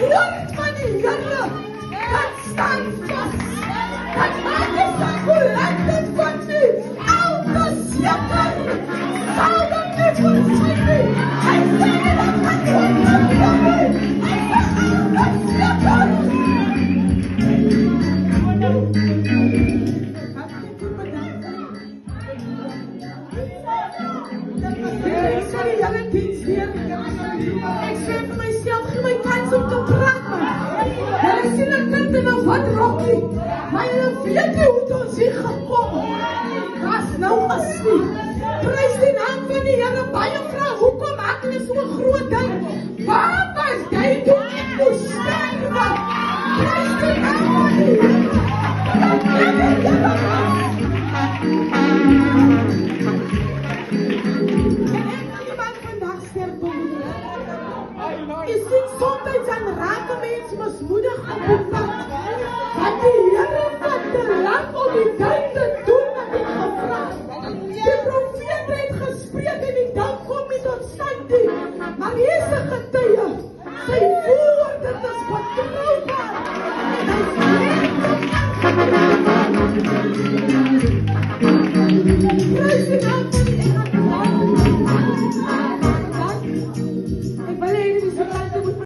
woord van die Here, dat staan vas. Dat maak die sakulante van die elke seker. Sal dat nie verskyn nie. Hy sê dat kan nie ontwikkel nie. Hy sê elke seker. Ek sê die hele diens weer. Ek sê vir myself, gee my kans om te praat, man. Hulle sien ek kind in 'n wit rokkie, maar hulle weet nie hoe het ons hier gekom. Daar's nou gesien. Prys die naam van die Here. Baie vra, hoekom maak hulle so 'n groot ding? Waar was jy toe ek moes sterwe? Prys die naam van die Here. Jy sien soms aan rake mense mismoedig op die pad. Want die Here wat te lang om die ding te doen, het ek gevra. Die profeet het gespreek en die ding kom nie tot stand nie. Maar hier is 'n getuie.